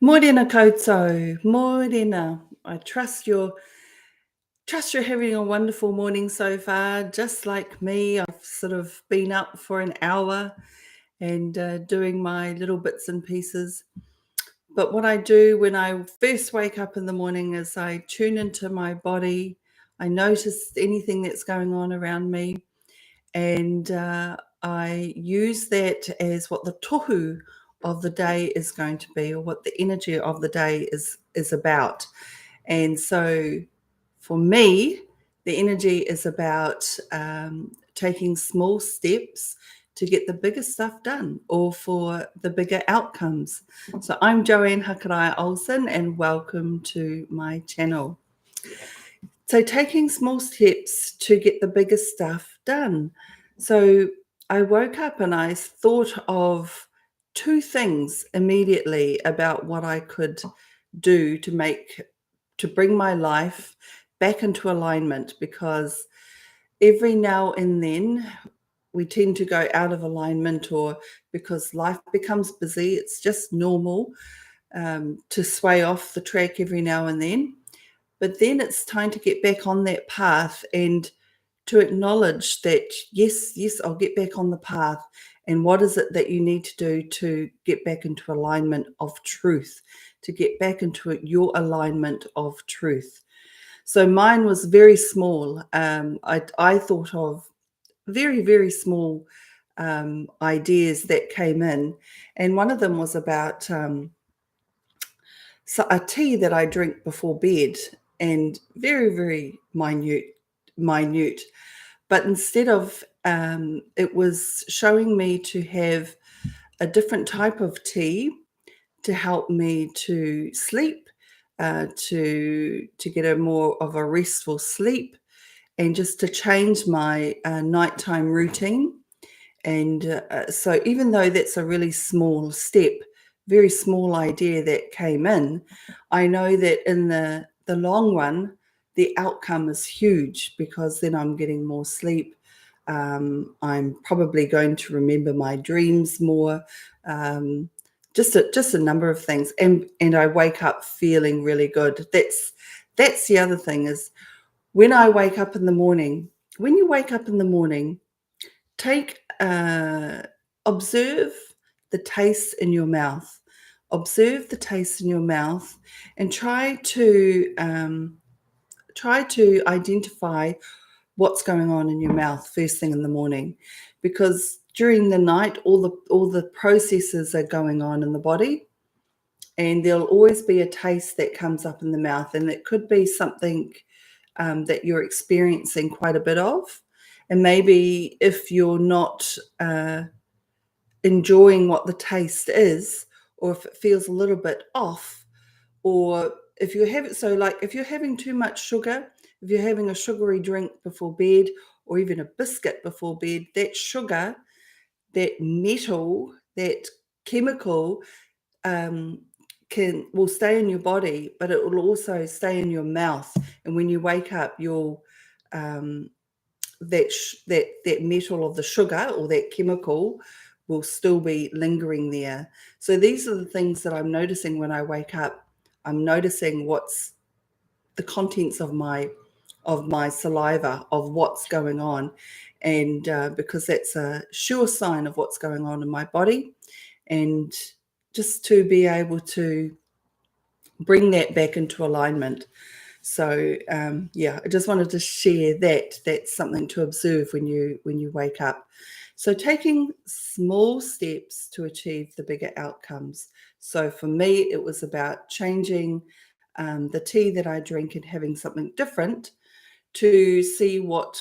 Morena koutou, morena. I trust you're having a wonderful morning so far. Just like me, I've sort of been up for an hour and doing my little bits and pieces. But what I do when I first wake up in the morning is I tune into my body. I notice anything that's going on around me, and I use that as what the tohu of the day is going to be, or what the energy of the day is about. And so, for me, the energy is about taking small steps to get the bigger stuff done, or for the bigger outcomes. So I'm Joanne Hakaraia Olsen, and welcome to my channel. So taking small steps to get the bigger stuff done. So I woke up and I thought of two things immediately about what I could do to bring my life back into alignment, because every now and then we tend to go out of alignment, or because life becomes busy, it's just normal to sway off the track every now and then. But then it's time to get back on that path and to acknowledge that, yes, I'll get back on the path. And what is it that you need to do to get back into alignment of truth, to get back into your alignment of truth? So mine was very small. I thought of very, very small ideas that came in. And one of them was about a tea that I drink before bed, and very, very minute. But instead of, it was showing me to have a different type of tea to help me to sleep, to get a more of a restful sleep, and just to change my nighttime routine. And so even though that's a really small step, very small idea that came in, I know that in the long run, the outcome is huge, because then I'm getting more sleep. I'm probably going to remember my dreams more. Just a number of things, and I wake up feeling really good. That's the other thing, is when I wake up in the morning. When you wake up in the morning, take observe the taste in your mouth. Observe the taste in your mouth, and try to identify what's going on in your mouth first thing in the morning, because during the night all the processes are going on in the body, and there'll always be a taste that comes up in the mouth, and it could be something that you're experiencing quite a bit of. And maybe if you're not enjoying what the taste is, or if it feels a little bit off, or if you have it, so like if you're having too much sugar, if you're having a sugary drink before bed, or even a biscuit before bed, that sugar, that metal, that chemical will stay in your body, but it will also stay in your mouth. And when you wake up, you'll that metal of the sugar, or that chemical, will still be lingering there. So these are the things that I'm noticing when I wake up. I'm noticing what's the contents of my saliva, of what's going on, and because that's a sure sign of what's going on in my body. And just to be able to bring that back into alignment. So I just wanted to share that. That's something to observe when you wake up. So taking small steps to achieve the bigger outcomes. So for me, it was about changing the tea that I drink and having something different, to see how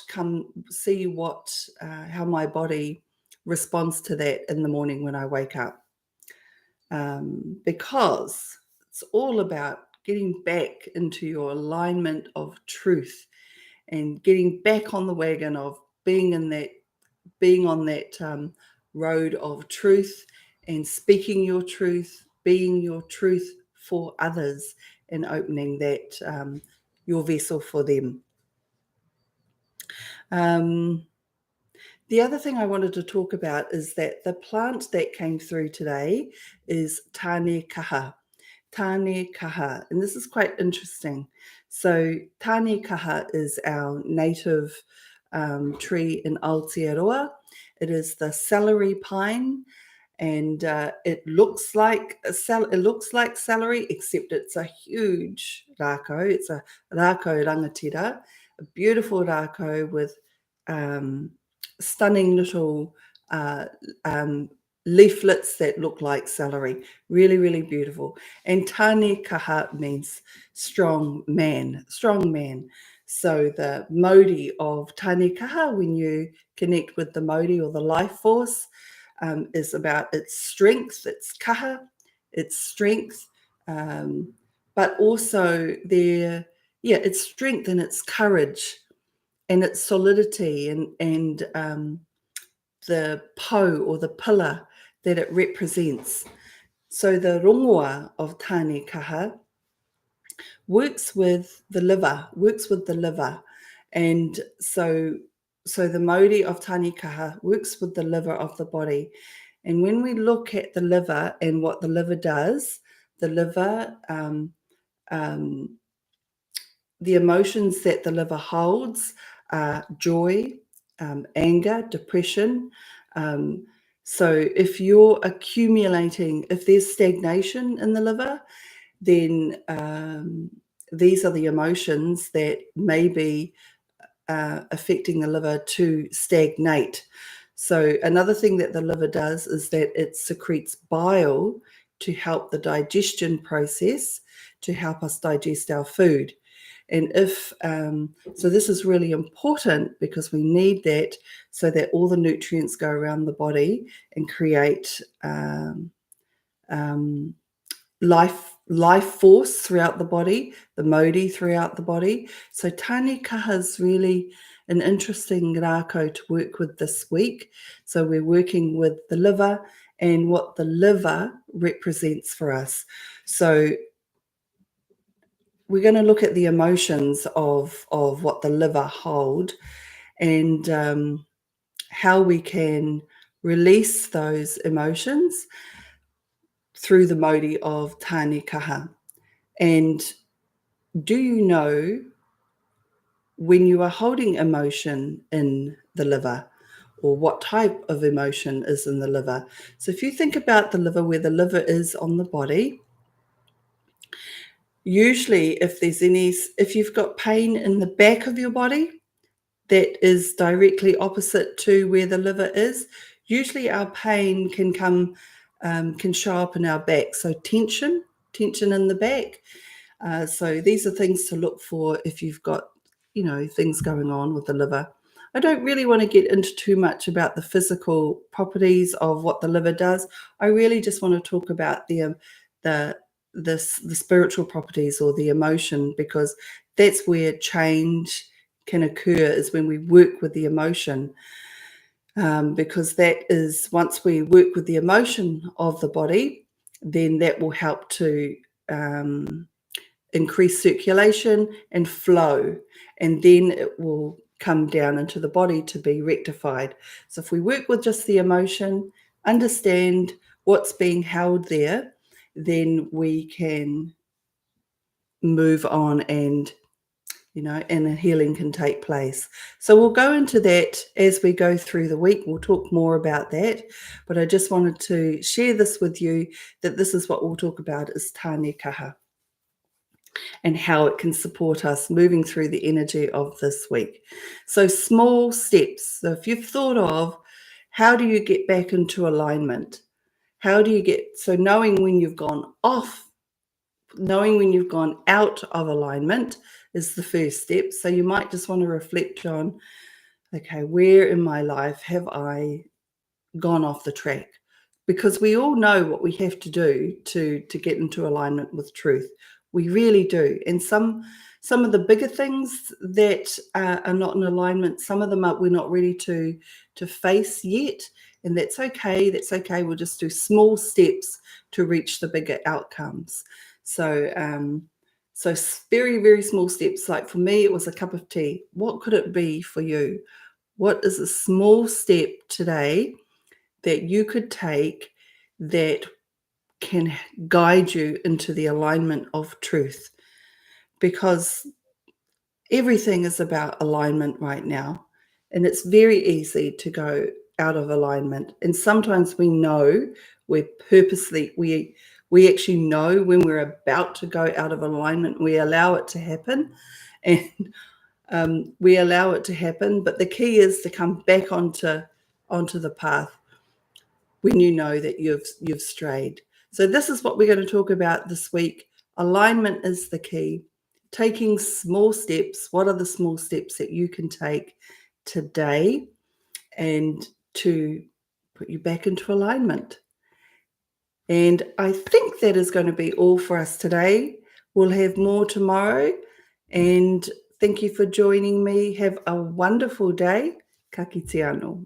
my body responds to that in the morning when I wake up. Because it's all about getting back into your alignment of truth, and getting back on the wagon of being on that road of truth, and speaking your truth, being your truth for others, and opening that your vessel for them. The other thing I wanted to talk about is that the plant that came through today is Tanekaha. Tanekaha, and this is quite interesting. So Tanekaha is our native tree in Aotearoa. It is the celery pine, and it looks like it looks like celery, except it's a huge rako. It's a rako rangatira, a beautiful rako with um, stunning little uh, um, leaflets that look like celery. Really, really beautiful. And Tanekaha means strong man, strong man. So the Māori of Tanekaha, when you connect with the Māori or the life force, is about its strength, its kaha, its strength, but also its strength and its courage and its solidity and the po or the pillar that it represents. So the rongoā of Tanekaha works with the liver, and so the Māori of Tanekaha works with the liver of the body. And when we look at the liver and what the liver does, the liver, the emotions that the liver holds are joy, anger, depression. So if you're accumulating, if there's stagnation in the liver, then these are the emotions that may be affecting the liver to stagnate. So another thing that the liver does is that it secretes bile to help the digestion process, to help us digest our food. And so this is really important because we need that so that all the nutrients go around the body and create life force throughout the body, the Māori throughout the body. So Tanekaha is really an interesting rako to work with this week. So we're working with the liver and what the liver represents for us. So we're going to look at the emotions of what the liver hold and how we can release those emotions through the Māori of Tanekaha. And do you know when you are holding emotion in the liver, or what type of emotion is in the liver? So if you think about the liver, where the liver is on the body, usually if you've got pain in the back of your body that is directly opposite to where the liver is, usually our pain can show up in our back. So tension in the back. So these are things to look for if you've got, things going on with the liver. I don't really want to get into too much about the physical properties of what the liver does. I really just want to talk about the spiritual properties or the emotion, because that's where change can occur, is when we work with the emotion. Because that is, once we work with the emotion of the body, then that will help to increase circulation and flow, and then it will come down into the body to be rectified. So if we work with just the emotion, understand what's being held there, then we can move on and a healing can take place. So we'll go into that as we go through the week. We'll talk more about that, but I just wanted to share this with you, that this is what we'll talk about, is Tanekaha, and how it can support us moving through the energy of this week. So small steps. So if you've thought of, how do you get back into alignment? So knowing when you've gone off, knowing when you've gone out of alignment is the first step. So you might just want to reflect on, okay, where in my life have I gone off the track? Because we all know what we have to do to get into alignment with truth. We really do. And some of the bigger things that are not in alignment, some of them we're not ready to face yet, and that's okay. That's okay. We'll just do small steps to reach the bigger outcomes. So very, very small steps. Like for me, it was a cup of tea. What could it be for you? What is a small step today that you could take that can guide you into the alignment of truth, because everything is about alignment right now, and it's very easy to go out of alignment. And sometimes we know we're purposely we actually know when we're about to go out of alignment. We allow it to happen, and we allow it to happen. But the key is to come back onto the path when you know that you've strayed. So this is what we're going to talk about this week. Alignment is the key. Taking small steps. What are the small steps that you can take today and to put you back into alignment? And I think that is going to be all for us today. We'll have more tomorrow. And thank you for joining me. Have a wonderful day. Ka kite anō.